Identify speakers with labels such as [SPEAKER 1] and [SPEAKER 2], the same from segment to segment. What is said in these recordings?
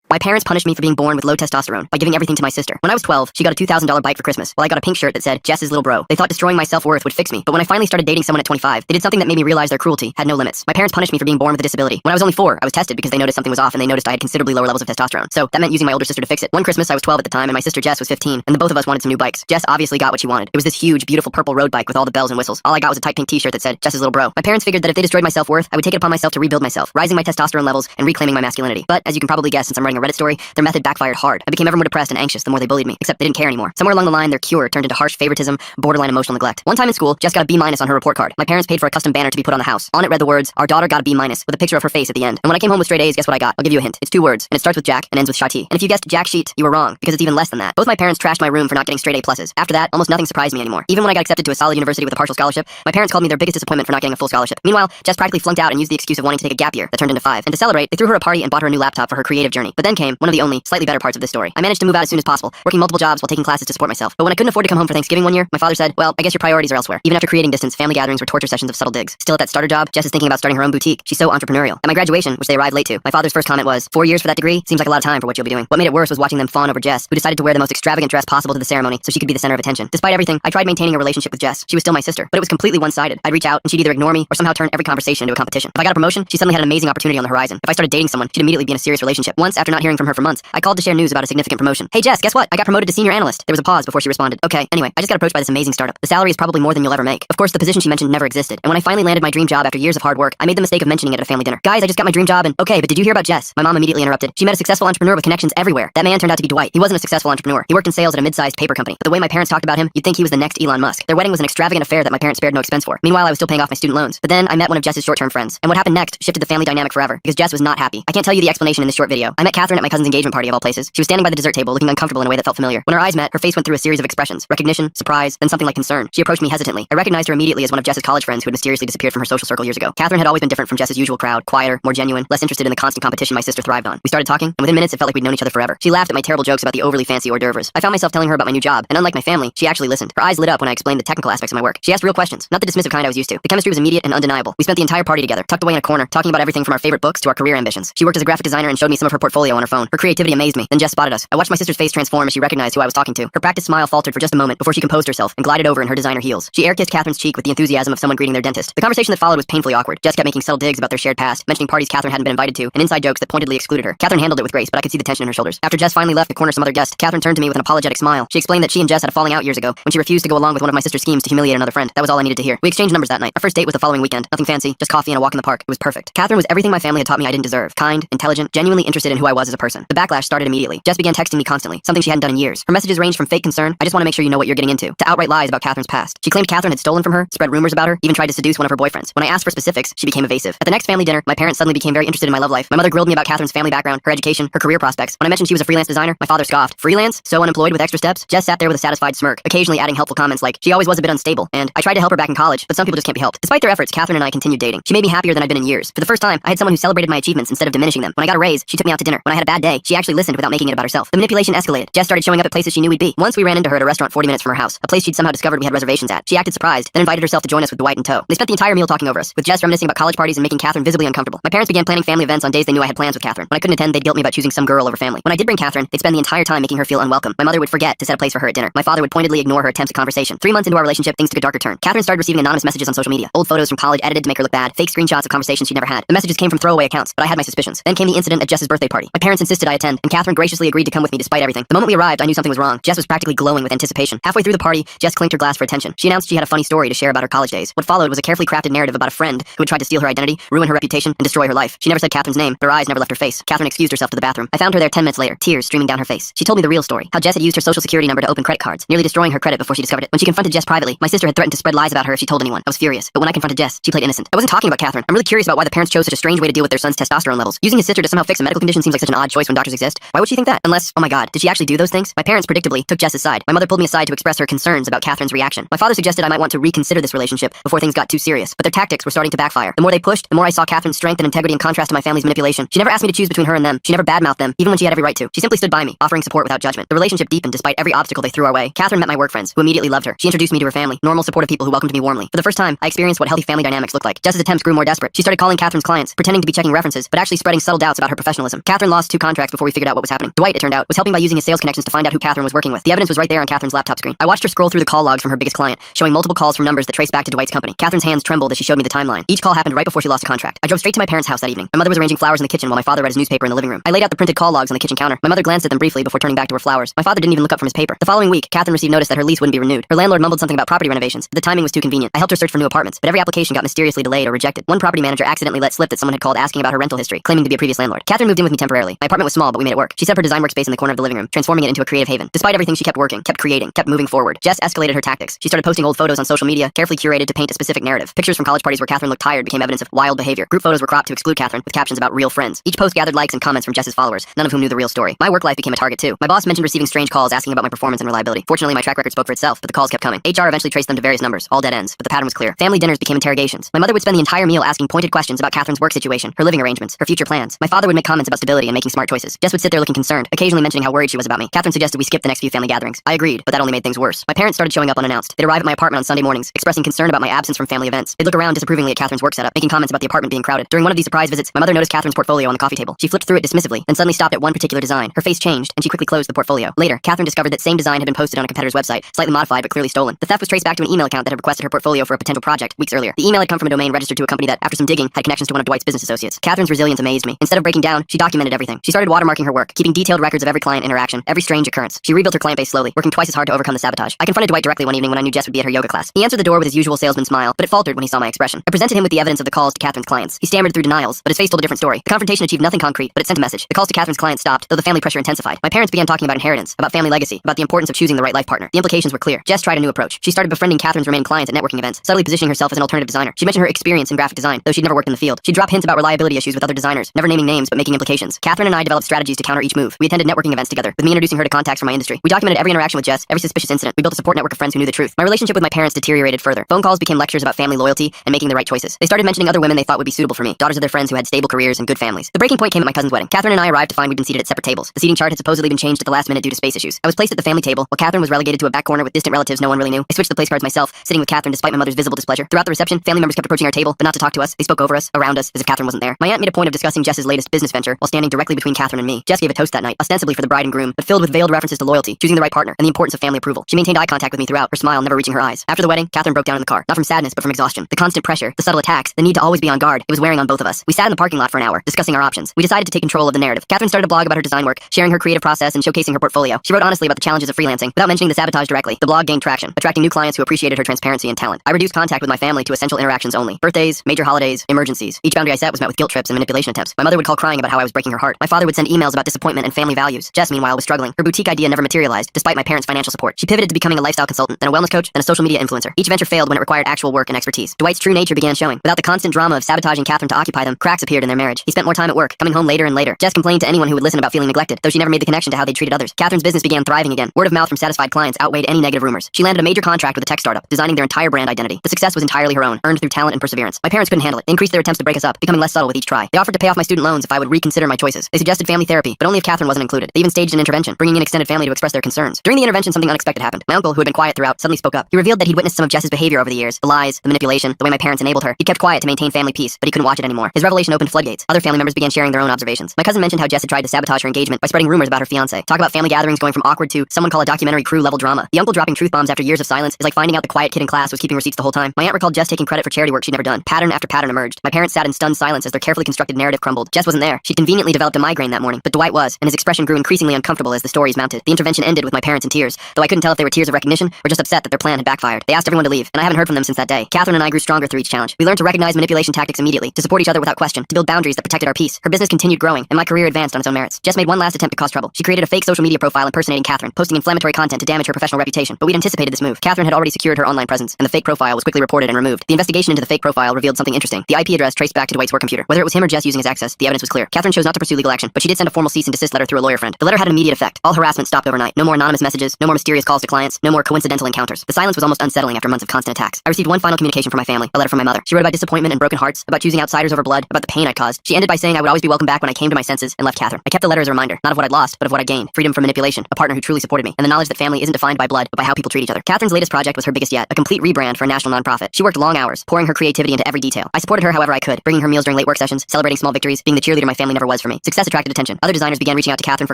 [SPEAKER 1] My parents punished me for being born with low testosterone by giving everything to my sister. When I was 12, she got a $2,000 bike for Christmas, while I got a pink shirt that said, Jess's little bro. They thought destroying my self-worth would fix me, but when I finally started dating someone at 25, they did something that made me realize their cruelty had no limits. My parents punished me for being born with a disability. When I was only 4, I was tested because they noticed something was off and they noticed I had considerably lower levels of testosterone. So that meant using my older sister to fix it. One Christmas, I was 12 at the time, and my sister Jess was 15, and the both of us wanted some new bikes. Jess obviously got what she wanted. It was this huge, beautiful purple road bike with all the bells and whistles. All I got was a tight pink t-shirt that said, Jess's little bro. My parents figured that if they destroyed my self-worth, I would take it upon myself to rebuild myself, rising my testosterone levels and reclaiming my masculinity. But as you can probably guess, since I'm writing a Reddit story, their method backfired hard. I became ever more depressed and anxious the more they bullied me, except they didn't care anymore. Somewhere along the line, their cure turned into harsh favoritism, borderline emotional neglect. One time in school, Jess got a B- on her report card. My parents paid for a custom banner to be put on the house. On it read the words, our daughter got a B- with a picture of her face at the end. And when I came home with straight A's, guess what I got? I'll give you a hint. It's 2 words, and it starts with Jack and ends with Shati. And if you guessed Jack Sheet, you were wrong, because it's even less than that. Both my parents trashed my room for not getting straight A+. After that, almost nothing surprised me anymore. Even when I got accepted to a solid university with a partial scholarship, my parents called me their biggest disappointment for not getting a full scholarship. Meanwhile, Jess practically flunked out and used the excuse of wanting to take a gap year that turned into 5. And to celebrate, they threw her a party and bought her a new laptop for her creative journey. But then came one of the only, slightly better parts of this story. I managed to move out as soon as possible, working multiple jobs while taking classes to support myself. But when I couldn't afford to come home for Thanksgiving one year, my father said, well, I guess your priorities are elsewhere. Even after creating distance, family gatherings were torture sessions of subtle digs. Still at that starter job, Jess is thinking about starting her own boutique. She's so entrepreneurial. At my graduation, which they arrived late to, my father's first comment was, 4 years for that degree? Seems like a lot of time for what you'll be doing. What made it worse was watching them fawn over Jess, who decided to wear the most extravagant dress possible to the ceremony so she could be the center of attention. Despite everything, I tried maintaining a relationship with Jess. She was still my sister, but it was completely one-sided. I'd reach out and she'd either ignore me or somehow turn every conversation into a competition. If I got a promotion, she suddenly had an amazing opportunity on the horizon. If I started dating someone, she'd immediately be in a serious relationship. Once, after not hearing from her for months, I called to share news about a significant promotion. Hey Jess, guess what? I got promoted to senior analyst. There was a pause before she responded. Okay, anyway, I just got approached by this amazing startup. The salary is probably more than you'll ever make. Of course, the position she mentioned never existed. And when I finally landed my dream job after years of hard work, I made the mistake of mentioning it at a family dinner. Guys, I just got my dream job and okay, but did you hear about Jess? My mom immediately interrupted. She met a successful entrepreneur with connections everywhere. That man turned out to be Dwight. He wasn't a successful entrepreneur. He worked in sales at a mid-sized paper company. But the way my parents talked about him, you'd think he was the next Elon Musk. Their wedding was an extravagant affair that my parents spared no expense for. Meanwhile, I was still paying off my student loans. But then I met one of Jess's short-term friends. And what happened next shifted the family dynamic forever because Jess was not happy. I can't tell you the explanation in this short video. I met Catherine at my cousin's engagement party of all places. She was standing by the dessert table looking uncomfortable in a way that felt familiar. When our eyes met, her face went through a series of expressions. Recognition, surprise, then something like concern. She approached me hesitantly. I recognized her immediately as one of Jess's college friends who had mysteriously disappeared from her social circle years ago. Catherine had always been different from Jess's usual crowd, quieter, more genuine, less interested in the constant competition my sister thrived on. We started talking, and within minutes it felt like we'd known each other forever. She laughed at my terrible jokes about the overly fancy hors d'oeuvres. I found myself telling her about my new job, and unlike my family, she actually listened. Her eyes lit up when I explained the technical aspects of my work. She asked real questions, not the dismissive kind I was used to. The chemistry was immediate and undeniable. We spent the entire party together, tucked away in a corner, talking about everything from our favorite books to our career ambitions. She worked as a graphic designer and showed me some of her portfolio on her phone. Her creativity amazed me. Then Jess spotted us. I watched my sister's face transform as she recognized who I was talking to. Her practiced smile faltered for just a moment before she composed herself and glided over in her designer heels. She air-kissed Catherine's cheek with the enthusiasm of someone greeting their dentist. The conversation that followed was painfully awkward. Jess kept making subtle digs about their shared past, mentioning parties Catherine hadn't been invited to, and inside jokes that pointedly excluded her. Catherine handled it with grace, but I could see the tension in her shoulders. After Jess finally left to corner some other guest, Catherine turned to me with an apologetic smile. She explained that she and Jess had a falling out years ago when she refused to go along with one of my sister's schemes to humiliate another friend. That was all I needed to hear. We exchanged numbers that night. Our first date was the following weekend. Nothing fancy, just coffee and a walk in the park. It was perfect. Catherine was everything my family had taught me I didn't deserve. Kind, intelligent, genuinely interested in who I was as a person. The backlash started immediately. Jess began texting me constantly, something she hadn't done in years. Her messages ranged from fake concern, I just want to make sure you know what you're getting into, to outright lies about Catherine's past. She claimed Catherine had stolen from her, spread rumors about her, even tried to seduce one of her boyfriends. When I asked for specifics, she became evasive. At the next family dinner, my parents suddenly became very interested in my love life. My mother grilled me about Catherine's family background, her education, her career prospects. When I mentioned she was a freelance designer, my father scoffed. Freelance? So unemployed with extra steps? Jess sat there with a satisfied smirk, occasionally adding helpful comments like, she always was a bit unstable, and I tried to help her back in college, but some people just can't be helped. Despite their efforts, Catherine and I continued dating. She made me happier than I'd been in years. For the first time, I had someone who celebrated my achievements instead of diminishing them. When I got a raise, she took me out to dinner. When I had a bad day, she actually listened without making it about herself. The manipulation escalated. Jess started showing up at places she knew we'd be. Once we ran into her at a restaurant 40 minutes from her house, a place she'd somehow discovered we had reservations at. She acted surprised, then invited herself to join us with Dwight in tow. They spent the entire meal talking over us, with Jess reminiscing about college parties and making Catherine visibly uncomfortable. My parents began planning family events on days they knew I had plans with Catherine. When I couldn't attend, they'd guilt me about choosing some girl over family. When I did bring Catherine, they'd spend the entire time making her feel unwelcome. My mother would forget to set a place for her at dinner. My father would pointedly ignore her attempts at conversation. 3 months into our relationship, things took a darker turn. Catherine started receiving anonymous messages on social media. Old photos from college edited to make her look bad, fake screenshots of conversations she'd never had. The messages came from throwaway accounts, but I had my suspicions. Then came the incident at Jess's birthday party. My parents insisted I attend, and Catherine graciously agreed to come with me despite everything. The moment we arrived, I knew something was wrong. Jess was practically glowing with anticipation. Halfway through the party, Jess clinked her glass for attention. She announced she had a funny story to share about her college days. What followed was a carefully crafted narrative about a friend who had tried to steal her identity, ruin her reputation, and destroy her life. She never said Catherine's name, but her eyes never left her face. Catherine excused herself to the bathroom. I found her there 10 minutes later, tears streaming down her face. She told me the real story, how Jess had used her social security number to open credit cards, nearly destroying her credit before she discovered it. When she confronted Jess privately, my sister had threatened to spread lies about her if she told anyone. I was furious, but when I confronted Jess, she played innocent. I wasn't talking about Catherine. I'm really curious about why the parents chose such a strange way to deal with their son's testosterone levels. Using his sister to somehow fix a medical condition seems like such an odd choice when doctors exist. Why would she think that? Unless, oh my god, did she actually do those things? My parents predictably took Jess's side. My mother pulled me aside to express her concerns about Catherine's reaction. My father suggested I might want to reconsider this relationship before things got too serious, but their tactics were starting to backfire. The more they pushed, the more I saw Catherine's strength and integrity in contrast to my family's manipulation. She never asked me to choose between her and them. She never badmouthed them, even when she had every right to. She simply stood by me, offering support without judgment. The relationship deepened despite every obstacle they threw our way. Catherine met my work friends, who immediately loved her. She introduced me to her family, normal, supportive people who welcomed me warmly. For the first time, I experienced what healthy family dynamics look like. Jess's attempts grew more desperate. She started calling Catherine's clients, pretending to be checking references, but actually spreading subtle doubts about her professionalism. Catherine lost lost 2 contracts before we figured out what was happening. Dwight, it turned out, was helping by using his sales connections to find out who Catherine was working with. The evidence was right there on Catherine's laptop screen. I watched her scroll through the call logs from her biggest client, showing multiple calls from numbers that trace back to Dwight's company. Catherine's hands trembled as she showed me the timeline. Each call happened right before she lost a contract. I drove straight to my parents' house that evening. My mother was arranging flowers in the kitchen while my father read his newspaper in the living room. I laid out the printed call logs on the kitchen counter. My mother glanced at them briefly before turning back to her flowers. My father didn't even look up from his paper. The following week, Catherine received notice that her lease wouldn't be renewed. Her landlord mumbled something about property renovations, but the timing was too convenient. I helped her search for new apartments, but every application got mysteriously delayed or rejected. One property manager accidentally let slip that someone had called asking about her rental history, claiming to be a previous landlord. Catherine moved in with me temporarily. My apartment was small, but we made it work. She set up her design workspace in the corner of the living room, transforming it into a creative haven. Despite everything, she kept working, kept creating, kept moving forward. Jess escalated her tactics. She started posting old photos on social media, carefully curated to paint a specific narrative. Pictures from college parties where Catherine looked tired became evidence of wild behavior. Group photos were cropped to exclude Catherine, with captions about real friends. Each post gathered likes and comments from Jess's followers, none of whom knew the real story. My work life became a target too. My boss mentioned receiving strange calls asking about my performance and reliability. Fortunately, my track record spoke for itself, but the calls kept coming. HR eventually traced them to various numbers, all dead ends, but the pattern was clear. Family dinners became interrogations. My mother would spend the entire meal asking pointed questions about Catherine's work situation, her living arrangements, her future plans. My father would make comments about stability and making smart choices. Jess would sit there looking concerned, occasionally mentioning how worried she was about me. Catherine suggested we skip the next few family gatherings. I agreed, but that only made things worse. My parents started showing up unannounced. They'd arrive at my apartment on Sunday mornings, expressing concern about my absence from family events. They'd look around disapprovingly at Catherine's work setup, making comments about the apartment being crowded. During one of these surprise visits, my mother noticed Catherine's portfolio on the coffee table. She flipped through it dismissively, then suddenly stopped at one particular design. Her face changed, and she quickly closed the portfolio. Later, Catherine discovered that same design had been posted on a competitor's website, slightly modified but clearly stolen. The theft was traced back to an email account that had requested her portfolio for a potential project weeks earlier. The email had come from a domain registered to a company that, after some digging, had connections to one of Dwight's business associates. Catherine's resilience amazed me. Instead of breaking down, she documented everything. She started watermarking her work, keeping detailed records of every client interaction, every strange occurrence. She rebuilt her client base slowly, working twice as hard to overcome the sabotage. I confronted Dwight directly one evening when I knew Jess would be at her yoga class. He answered the door with his usual salesman smile, but it faltered when he saw my expression. I presented him with the evidence of the calls to Catherine's clients. He stammered through denials, but his face told a different story. The confrontation achieved nothing concrete, but it sent a message. The calls to Catherine's clients stopped, though the family pressure intensified. My parents began talking about inheritance, about family legacy, about the importance of choosing the right life partner. The implications were clear. Jess tried a new approach. She started befriending Catherine's remaining clients at networking events, subtly positioning herself as an alternative designer. She mentioned her experience in graphic design, though she'd never worked in the field. She'd drop hints about reliability issues with other designers, never naming names but making implications. Catherine and I developed strategies to counter each move. We attended networking events together, with me introducing her to contacts from my industry. We documented every interaction with Jess, every suspicious incident. We built a support network of friends who knew the truth. My relationship with my parents deteriorated further. Phone calls became lectures about family loyalty and making the right choices. They started mentioning other women they thought would be suitable for me, daughters of their friends who had stable careers and good families. The breaking point came at my cousin's wedding. Catherine and I arrived to find we'd been seated at separate tables. The seating chart had supposedly been changed at the last minute due to space issues. I was placed at the family table, while Catherine was relegated to a back corner with distant relatives no one really knew. I switched the place cards myself, sitting with Catherine despite my mother's visible displeasure. Throughout the reception, family members kept approaching our table, but not to talk to us. They spoke over us, around us, as if Catherine wasn't there. My aunt made a point of discussing Jess's latest business venture while standing directly between Catherine and me. Jess gave a toast that night, ostensibly for the bride and groom, but filled with veiled references to loyalty, choosing the right partner, and the importance of family approval. She maintained eye contact with me throughout, her smile never reaching her eyes. After the wedding, Catherine broke down in the car, not from sadness, but from exhaustion. The constant pressure, the subtle attacks, the need to always be on guard, it was wearing on both of us. We sat in the parking lot for an hour, discussing our options. We decided to take control of the narrative. Catherine started a blog about her design work, sharing her creative process and showcasing her portfolio. She wrote honestly about the challenges of freelancing, without mentioning the sabotage directly. The blog gained traction, attracting new clients who appreciated her transparency and talent. I reduced contact with my family to essential interactions only. Birthdays, major holidays, emergencies. Each boundary I set was met with guilt trips and manipulation attempts. My mother would call crying about how I was breaking her heart. My father would send emails about disappointment and family values. Jess, meanwhile, was struggling. Her boutique idea never materialized, despite my parents' financial support. She pivoted to becoming a lifestyle consultant, then a wellness coach, then a social media influencer. Each venture failed when it required actual work and expertise. Dwight's true nature began showing. Without the constant drama of sabotaging Catherine to occupy them, cracks appeared in their marriage. He spent more time at work, coming home later and later. Jess complained to anyone who would listen about feeling neglected, though she never made the connection to how they treated others. Catherine's business began thriving again. Word of mouth from satisfied clients outweighed any negative rumors. She landed a major contract with a tech startup, designing their entire brand identity. The success was entirely her own, earned through talent and perseverance. My parents couldn't handle it. They increased their attempts to break us up, becoming less subtle with each try. They offered to pay off my student loans if I would reconsider my choices. They suggested family therapy, but only if Catherine wasn't included. They even staged an intervention, bringing in extended family to express their concerns. During the intervention, something unexpected happened. My uncle, who had been quiet throughout, suddenly spoke up. He revealed that he'd witnessed some of Jess's behavior over the years, the lies, the manipulation, the way my parents enabled her. He kept quiet to maintain family peace, but he couldn't watch it anymore. His revelation opened floodgates. Other family members began sharing their own observations. My cousin mentioned how Jess had tried to sabotage her engagement by spreading rumors about her fiancé. Talk about family gatherings going from awkward to someone call a documentary crew level drama. The uncle dropping truth bombs after years of silence is like finding out the quiet kid in class was keeping receipts the whole time. My aunt recalled Jess taking credit for charity work she'd never done. Pattern after pattern emerged. My parents sat in stunned silence as their carefully constructed narrative crumbled. Jess wasn't there. She'd conveniently developed a migraine that morning, but Dwight was, and his expression grew increasingly uncomfortable as the stories mounted. The intervention ended with my parents in tears, though I couldn't tell if they were tears of recognition or just upset that their plan had backfired. They asked everyone to leave, and I haven't heard from them since that day. Catherine and I grew stronger through each challenge. We learned to recognize manipulation tactics immediately, to support each other without question, to build boundaries that protected our peace. Her business continued growing, and my career advanced on its own merits. Jess made one last attempt to cause trouble. She created a fake social media profile impersonating Catherine, posting inflammatory content to damage her professional reputation. But we'd anticipated this move. Catherine had already secured her online presence, and the fake profile was quickly reported and removed. The investigation into the fake profile revealed something interesting. The IP address traced back to Dwight's work computer. Whether it was him or Jess using his access, the evidence was clear. Catherine chose not to pursue legal action, but she did send a formal cease and desist letter through a lawyer friend. The letter had an immediate effect. All harassment stopped overnight. No more anonymous messages, no more mysterious calls to clients, no more coincidental encounters. The silence was almost unsettling after months of constant attacks. I received one final communication from my family, a letter from my mother. She wrote about disappointment and broken hearts, about choosing outsiders over blood, about the pain I'd caused. She ended by saying I would always be welcome back when I came to my senses, and left Catherine. I kept the letter as a reminder, not of what I'd lost, but of what I gained. Freedom from manipulation, a partner who truly supported me, and the knowledge that family isn't defined by blood, but by how people treat each other. Catherine's latest project was her biggest yet, a complete rebrand for a national nonprofit. She worked long hours, pouring her creativity into every detail. I supported her however I could, bringing her meals during late work sessions, celebrating small victories, being the cheerleader my family never was for me. Success attracted attention. Other designers began reaching out to Catherine for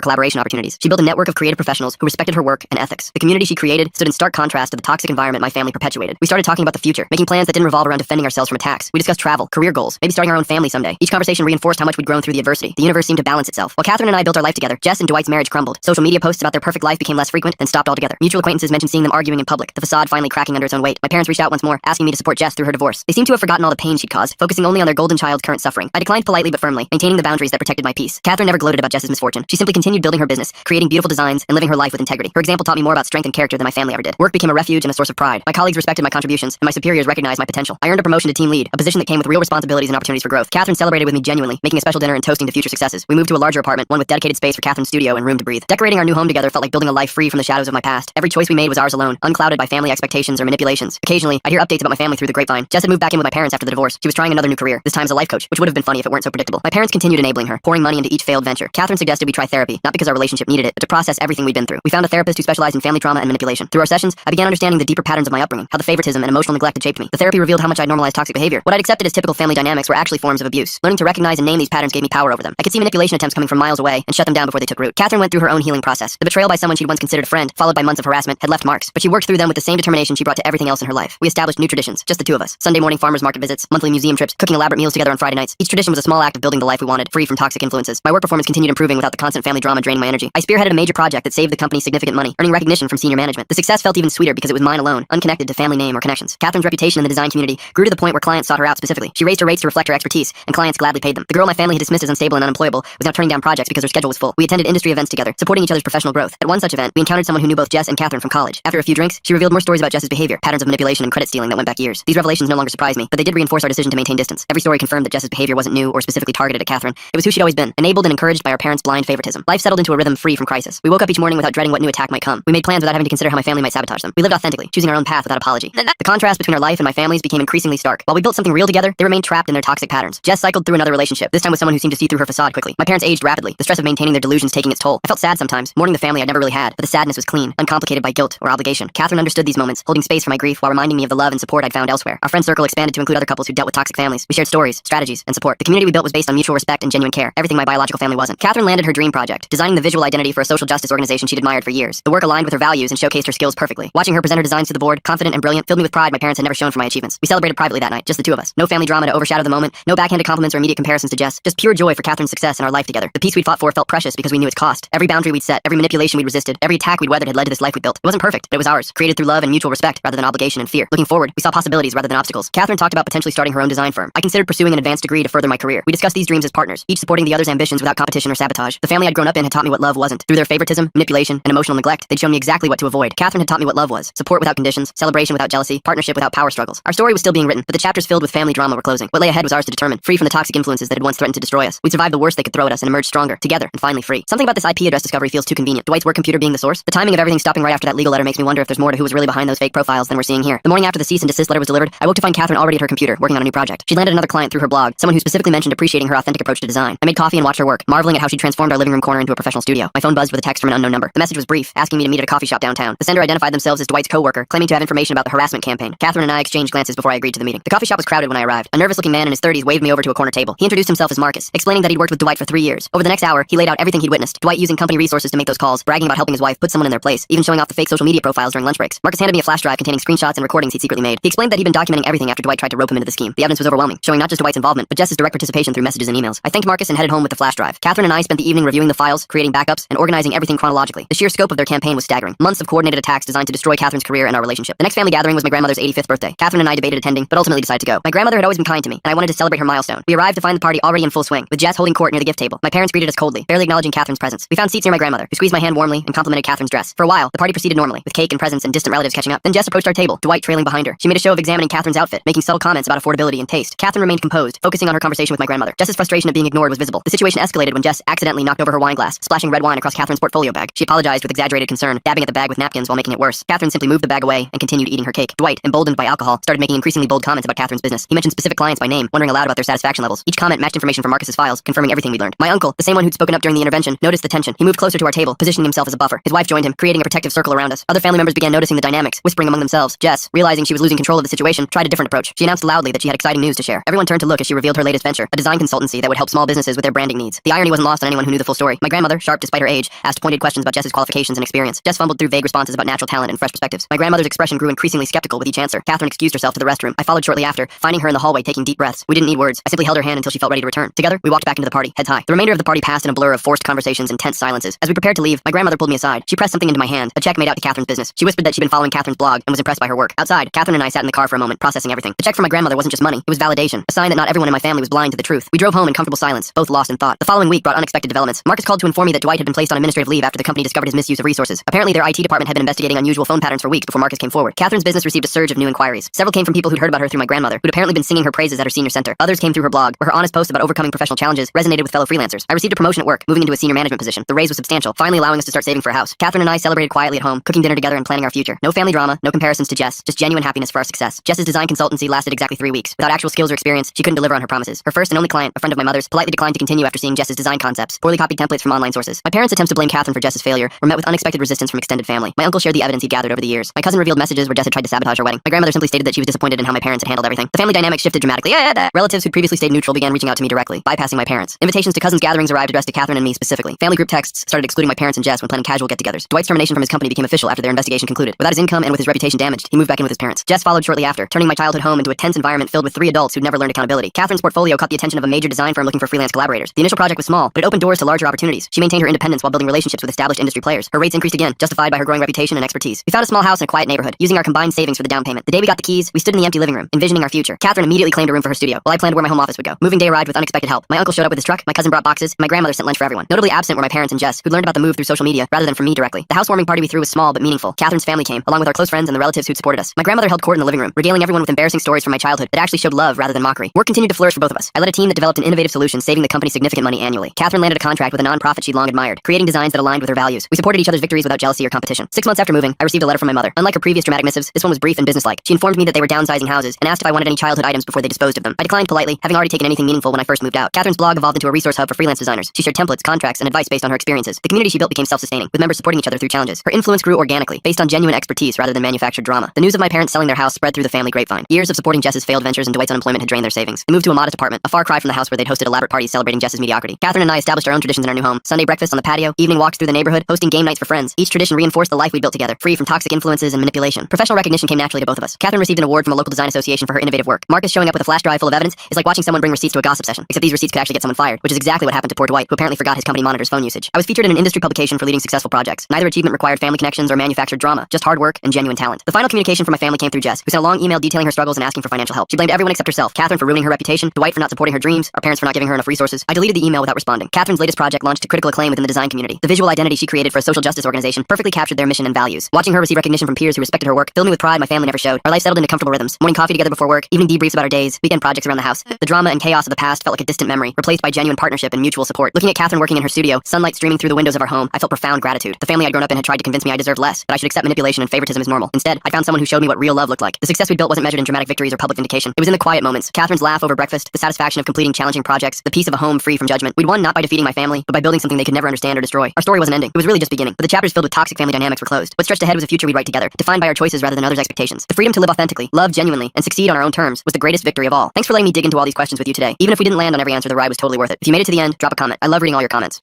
[SPEAKER 1] collaboration opportunities. She built a network of creative professionals who respected her work and ethics. The community she created stood in stark contrast to the toxic environment my family perpetuated. We started talking about the future, making plans that didn't revolve around defending ourselves from attacks. We discussed travel, career goals, maybe starting our own family someday. Each conversation reinforced how much we'd grown through the adversity. The universe seemed to balance itself. While Catherine and I built our life together, Jess and Dwight's marriage crumbled. Social media posts about their perfect life became less frequent, then stopped altogether. Mutual acquaintances mentioned seeing them arguing in public, the facade finally cracking under its own weight. My parents reached out once more, asking me to support Jess through her divorce. They seemed to have forgotten all the pain she'd caused, focusing only on their golden child's current suffering. I declined politely but firmly, maintaining the boundaries that protected my peace. Catherine never gloated about Jess's misfortune. She simply continued building her business, creating beautiful designs, and living her life with integrity. Her example taught me more about strength and character than my family ever did. Work became a refuge and a source of pride. My colleagues respected my contributions, and my superiors recognized my potential. I earned a promotion to team lead, a position that came with real responsibilities and opportunities for growth. Catherine celebrated with me genuinely, making a special dinner and toasting to future successes. We moved to a larger apartment, one with dedicated space for Catherine's studio and room to breathe. Decorating our new home together felt like building a life free from the shadows of my past. Every choice we made was ours alone, unclouded by family expectations or manipulations. Occasionally, I'd hear updates about my family through the grapevine. Jess had moved back in with my parents after the divorce. She was trying another new career, this time as a life coach, which would have been funny if it weren't so predictable. My parents continued enabling her, pouring money into each failed venture. Catherine suggested we try therapy, not because our relationship needed it, but to process everything we'd been through. We found a therapist who specialized in family trauma and manipulation. Through our sessions, I began understanding the deeper patterns of my upbringing, how the favoritism and emotional neglect had shaped me. The therapy revealed how much I'd normalized toxic behavior. What I'd accepted as typical family dynamics were actually forms of abuse. Learning to recognize and name these patterns gave me power over them. I could see manipulation attempts coming from miles away and shut them down before they took root. Catherine went through her own healing process. The betrayal by someone she'd once considered a friend, followed by months of harassment, had left marks, but she worked through them with the same determination she brought to everything else in her life. We established new traditions, just the two of us. Sunday morning farmers market visits, monthly museum trips, cooking elaborate meals together on Friday nights. Each tradition was a small act of building the life we wanted, free from toxic influences. My work performance continued improving without the constant family drama draining my energy. I spearheaded a major project that saved the company significant money, earning recognition from senior management. The success felt even sweeter because it was mine alone, unconnected to family name or connections. Catherine's reputation in the design community grew to the point where clients sought her out specifically. She raised her rates to reflect her expertise, and clients gladly paid them. The girl my family had dismissed as unstable and unemployable was now turning down projects because her schedule was full. We attended industry events together, supporting each other's professional growth. At one such event, we encountered someone who knew both Jess and Catherine from college. After a few drinks, she revealed more stories about Jess's behavior, patterns of manipulation and credit stealing that went back years. These revelations no longer surprised me, but they did reinforce our decision to maintain distance. Every story confirmed that Jess's behavior wasn't new or specifically targeted at Catherine. It was who she'd always been, enabled and encouraged by our parents' blind favoritism. Life settled into a rhythm free from crisis. We woke up each morning without dreading what new attack might come. We made plans without having to consider how my family might sabotage them. We lived authentically, choosing our own path without apology. The contrast between our life and my family's became increasingly stark. While we built something real together, they remained trapped in their toxic patterns. Jess cycled through another relationship, this time with someone who seemed to see through her facade quickly. My parents aged rapidly, the stress of maintaining their delusions taking its toll. I felt sad sometimes, mourning the family I'd never really had, but the sadness was clean, uncomplicated by guilt or obligation. Catherine understood these moments, holding space for my grief while reminding me of the love and support I'd found elsewhere. Our friend circle expanded to include other couples who dealt with toxic families. We shared stories, strategies, and support. The community we built was based on mutual respect and genuine care, everything my biological family wasn't. Catherine landed her dream project, designing the visual identity for a social justice organization she'd admired for years. The work aligned with her values and showcased her skills perfectly. Watching her present her designs to the board, confident and brilliant, filled me with pride my parents had never shown for my achievements. We celebrated privately that night, just the two of us. No family drama to overshadow the moment, no backhanded compliments or immediate comparisons to Jess, just pure joy for Catherine's success and our life together. The peace we'd fought for felt precious because we knew its cost. Every boundary we'd set, every manipulation we'd resisted, every attack we'd weathered had led to this life we built. It wasn't perfect, but it was ours, created through love and mutual respect rather than obligation and fear. Looking forward, we saw possibilities rather than obstacles. Catherine talked about potentially starting her own design firm. I considered pursuing an advanced degree to further my career. We discussed these dreams as partners, each supporting the other's ambitions without competition or sabotage. The family I'd grown up in had taught me what love wasn't. Through their favoritism, manipulation, and emotional neglect, they'd shown me exactly what to avoid. Catherine had taught me what love was: support without conditions, celebration without jealousy, partnership without power struggles. Our story was still being written, but the chapters filled with family drama were closing. What lay ahead was ours to determine, free from the toxic influences that had once threatened to destroy us. We'd survive the worst they could throw at us and emerge stronger, together, and finally free. Something about this IP address discovery feels too convenient. Dwight's work computer being the source. The timing of everything stopping right after that legal letter makes me wonder if there's more to who was really behind those fake profiles than we're seeing here. The morning after the cease and desist letter was delivered, I woke to find Catherine already at her computer, working on a new project. She landed another client through her blog, someone who specifically mentioned appreciating her authentic approach to design. I made coffee and watched her work, marveling at how she transformed our living room corner into a professional studio. My phone buzzed with a text from an unknown number. The message was brief, asking me to meet at a coffee shop downtown. The sender identified themselves as Dwight's co-worker, claiming to have information about the harassment campaign. Catherine and I exchanged glances before I agreed to the meeting. The coffee shop was crowded when I arrived. A nervous-looking man in his 30s waved me over to a corner table. He introduced himself as Marcus, explaining that he'd worked with Dwight for 3 years. Over the next hour, he laid out everything he'd witnessed. Dwight using company resources to make those calls, bragging about helping his wife put someone in their place, even showing off the fake social media profiles during lunch breaks. Marcus handed me a flash drive containing screenshots and recordings he'd secretly made. He explained that he'd been documenting everything after Dwight tried to rope him into the scheme. The evidence was overwhelming, showing not just Dwight's involvement, but Jess's direct participation through messages and emails. I thanked Marcus and headed home with the flash drive. Catherine and I spent the evening reviewing the files, creating backups, and organizing everything chronologically. The sheer scope of their campaign was staggering. Months of coordinated attacks designed to destroy Catherine's career and our relationship. The next family gathering was my grandmother's 85th birthday. Catherine and I debated attending, but ultimately decided to go. My grandmother had always been kind to me, and I wanted to celebrate her milestone. We arrived to find the party already in full swing, with Jess holding court near the gift table. My parents greeted us coldly, barely acknowledging Catherine's presence. We found seats near my grandmother, who squeezed my hand warmly and complimented Catherine's dress. For a while, the party proceeded normally, with cake and presents and distant relatives catching up. Then Jess approached our table, Dwight trailing behind her. She made a show of examining Catherine's outfit, making subtle comments about affordability and taste. Catherine remained composed, focusing on her conversation with my grandmother. Jess's frustration at being ignored was visible. The situation escalated when Jess accidentally knocked over her wine glass, splashing red wine across Catherine's portfolio bag. She apologized with exaggerated concern, dabbing at the bag with napkins while making it worse. Catherine simply moved the bag away and continued eating her cake. Dwight, emboldened by alcohol, started making increasingly bold comments about Catherine's business. He mentioned specific clients by name, wondering aloud about their satisfaction levels. Each comment matched information from Marcus's files, confirming everything we learned. My uncle, the same one who'd spoken up during the intervention, noticed the tension. He moved closer to our table, positioning himself as a buffer. His wife joined him, creating a protective circle around us. Other family members began noticing the dynamics, whispering among themselves. Jess, realizing she was losing control of the situation, tried a different approach. She announced loudly that she had exciting news to share. Everyone turned to look as she revealed her latest venture, a design consultancy that would help small businesses with their brand branding needs. The irony wasn't lost on anyone who knew the full story. My grandmother, sharp despite her age, asked pointed questions about Jess's qualifications and experience. Jess fumbled through vague responses about natural talent and fresh perspectives. My grandmother's expression grew increasingly skeptical with each answer. Catherine excused herself to the restroom. I followed shortly after, finding her in the hallway taking deep breaths. We didn't need words. I simply held her hand until she felt ready to return. Together, we walked back into the party, heads high. The remainder of the party passed in a blur of forced conversations and tense silences. As we prepared to leave, my grandmother pulled me aside. She pressed something into my hand, a check made out to Catherine's business. She whispered that she'd been following Catherine's blog and was impressed by her work. Outside, Catherine and I sat in the car for a moment, processing everything. The check from my grandmother wasn't just money, it was validation, a sign that not everyone in my family was blind to the truth. We drove home in comfortable silence, both lost in thought. The following week brought unexpected developments. Marcus called to inform me that Dwight had been placed on administrative leave after the company discovered his misuse of resources. Apparently, their IT department had been investigating unusual phone patterns for weeks before Marcus came forward. Catherine's business received a surge of new inquiries. Several came from people who'd heard about her through my grandmother, who'd apparently been singing her praises at her senior center. Others came through her blog, where her honest posts about overcoming professional challenges resonated with fellow freelancers. I received a promotion at work, moving into a senior management position. The raise was substantial, finally allowing us to start saving for a house. Catherine and I celebrated quietly at home, cooking dinner together and planning our future. No family drama, no comparisons to Jess, just genuine happiness for our success. Jess's design consultancy lasted exactly 3 weeks. Without actual skills or experience, she couldn't deliver on her promises. Her first and only client, a friend of my mother's, politely declined to continue after seeing Jess's design concepts, poorly copied templates from online sources. My parents' attempts to blame Catherine for Jess's failure were met with unexpected resistance from extended family. My uncle shared the evidence he'd gathered over the years. My cousin revealed messages where Jess had tried to sabotage her wedding. My grandmother simply stated that she was disappointed in how my parents had handled everything. The family dynamic shifted dramatically. Relatives who'd previously stayed neutral began reaching out to me directly, bypassing my parents. Invitations to cousins' gatherings arrived addressed to Catherine and me specifically. Family group texts started excluding my parents and Jess when planning casual get-togethers. Dwight's termination from his company became official after their investigation concluded. Without his income and with his reputation damaged, he moved back in with his parents. Jess followed shortly after, turning my childhood home into a tense environment filled with 3 adults who'd never learned accountability. Catherine's portfolio caught the attention of a major design firm looking for freelance collaborators. The initial project was small, but it opened doors to larger opportunities. She maintained her independence while building relationships with established industry players. Her rates increased again, justified by her growing reputation and expertise. We found a small house in a quiet neighborhood, using our combined savings for the down payment. The day we got the keys, we stood in the empty living room, envisioning our future. Catherine immediately claimed a room for her studio, while I planned where my home office would go. Moving day arrived with unexpected help. My uncle showed up with his truck, my cousin brought boxes, and my grandmother sent lunch for everyone. Notably absent were my parents and Jess, who'd learned about the move through social media rather than from me directly. The housewarming party we threw was small but meaningful. Catherine's family came, along with our close friends and the relatives who'd supported us. My grandmother held court in the living room, regaling everyone with embarrassing stories from my childhood that actually showed love rather than mockery. Work continued to flourish for both of us. I led a team that developed an innovative solution, saving the company significant money annually. Catherine landed a contract with a non-profit she'd long admired, creating designs that aligned with her values. We supported each other's victories without jealousy or competition. 6 months after moving, I received a letter from my mother. Unlike her previous dramatic missives, this one was brief and businesslike. She informed me that they were downsizing houses and asked if I wanted any childhood items before they disposed of them. I declined politely, having already taken anything meaningful when I first moved out. Catherine's blog evolved into a resource hub for freelance designers. She shared templates, contracts, and advice based on her experiences. The community she built became self-sustaining, with members supporting each other through challenges. Her influence grew organically, based on genuine expertise rather than manufactured drama. The news of my parents selling their house spread through the family grapevine. Years of supporting Jess's failed ventures and Dwight's unemployment had drained their savings. They moved to a modest apartment, a far cry from the house where they'd hosted elaborate parties celebrating Jess's mediocrity. Catherine and I established our own traditions in our new home. Sunday breakfast on the patio, evening walks through the neighborhood, hosting game nights for friends. Each tradition reinforced the life we built together, free from toxic influences and manipulation. Professional recognition came naturally to both of us. Catherine received an award from a local design association for her innovative work. Marcus showing up with a flash drive full of evidence is like watching someone bring receipts to a gossip session, except these receipts could actually get someone fired, which is exactly what happened to poor Dwight, who apparently forgot his company monitor's phone usage. I was featured in an industry publication for leading successful projects. Neither achievement required family connections or manufactured drama, just hard work and genuine talent. The final communication from my family came through Jess, who sent a long email detailing her struggles and asking for financial help. She blamed everyone except herself, Catherine for ruining her reputation, Dwight for not supporting her dreams, our parents for not giving her enough resources. I deleted the email without responding. Catherine's latest project launched to critical acclaim within the design community. The visual identity she created for a social justice organization perfectly captured their mission and values. Watching her receive recognition from peers who respected her work filled me with pride my family never showed. Our life settled into comfortable rhythms. Morning coffee together before work, evening debriefs about our days, weekend projects around the house. The drama and chaos of the past felt like a distant memory, replaced by genuine partnership and mutual support. Looking at Catherine working in her studio, sunlight streaming through the windows of our home, I felt profound gratitude. The family I'd grown up in had tried to convince me I deserved less, that I should accept manipulation and favoritism as normal. Instead, I found someone who showed me what real love looked like. The success we built wasn't measured in dramatic victories or public vindication. It was in the quiet moments. Catherine's laugh over breakfast, the satisfaction of completing challenging projects, the peace of a home free from judgment. We'd won not by defeating my family, but by building something they could never understand or destroy. Our story wasn't ending. It was really just beginning. But the chapters filled with toxic family dynamics were closed. What stretched ahead was a future we'd write together, defined by our choices rather than others' expectations. The freedom to live authentically, love genuinely, and succeed on our own terms was the greatest victory of all. Thanks for letting me dig into all these questions with you today. Even if we didn't land on every answer, the ride was totally worth it. If you made it to the end, drop a comment. I love reading all your comments.